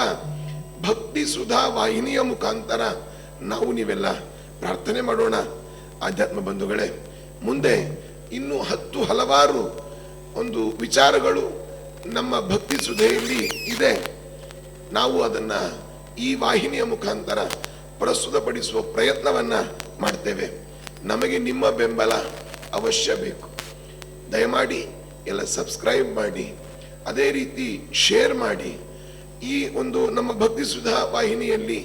ಭಕ್ತಿ ಸುಧಾ ವಾಹಿನಿಯ ಮುಖಾಂತರ ನಾವು ನೀವೆಲ್ಲ ಪ್ರಾರ್ಥನೆ ಮಾಡೋಣ. ಆಧ್ಯಾತ್ಮ ಬಂಧುಗಳೇ, ಮುಂದೆ ಇನ್ನೂ 10 ಹಲವಾರು ಒಂದು ವಿಚಾರಗಳು ನಮ್ಮ ಭಕ್ತಿ ಸುಧೆಯಲ್ಲಿ ಇದೆ. ನಾವು ಅದನ್ನ ಈ ವಾಹಿನಿಯ ಮುಖಾಂತರ ಪ್ರಸ್ತುತಪಡಿಸುವ ಪ್ರಯತ್ನವನ್ನ ಮಾಡ್ತೇವೆ. ನಮಗೆ ನಿಮ್ಮ ಬೆಂಬಲ ಅವಶ್ಯ ಬೇಕು. ದಯಮಾಡಿ ಎಲ್ಲ ಸಬ್ಸ್ಕ್ರೈಬ್ ಮಾಡಿ, ಅದೇ ರೀತಿ ಶೇರ್ ಮಾಡಿ. ಈ ಒಂದು ನಮ್ಮ ಭಕ್ತಿ ಸುಧಾ ವಾಹಿನಿಯಲ್ಲಿ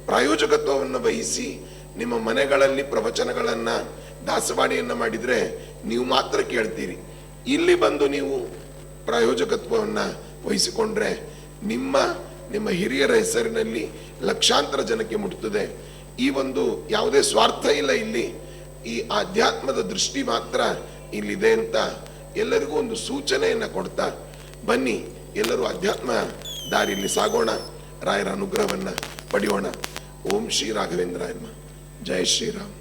ಪ್ರಾಯೋಜಕತ್ವವನ್ನು ವಹಿಸಿ ನಿಮ್ಮ ಮನೆಗಳಲ್ಲಿ ಪ್ರವಚನಗಳನ್ನ, ದಾಸವಾಣಿಯನ್ನ ಮಾಡಿದ್ರೆ ನೀವು ಮಾತ್ರ ಕೇಳ್ತೀರಿ. ಇಲ್ಲಿ ಬಂದು ನೀವು ಪ್ರಾಯೋಜಕತ್ವವನ್ನು ವಹಿಸಿಕೊಂಡ್ರೆ ನಿಮ್ಮ ಹಿರಿಯರ ಹೆಸರಿನಲ್ಲಿ ಲಕ್ಷಾಂತರ ಜನಕ್ಕೆ ಮುಟ್ಟುತ್ತದೆ. ಈ ಒಂದು ಯಾವುದೇ ಸ್ವಾರ್ಥ ಇಲ್ಲ ಇಲ್ಲಿ, ಈ ಆಧ್ಯಾತ್ಮದ ದೃಷ್ಟಿ ಮಾತ್ರ ಇಲ್ಲಿದೆ ಅಂತ ಎಲ್ಲರಿಗೂ ಒಂದು ಸೂಚನೆಯನ್ನು ಕೊಡ್ತಾ ಬನ್ನಿ, ಎಲ್ಲರೂ ಅಧ್ಯಾತ್ಮ ದಾರಿಯಲ್ಲಿ ಸಾಗೋಣ, ರಾಯರ ಅನುಗ್ರಹವನ್ನು ಪಡೆಯೋಣ. ಓಂ ಶ್ರೀ ರಾಘವೇಂದ್ರಾಯ ನಮಃ. ಜೈ ಶ್ರೀರಾಮ್.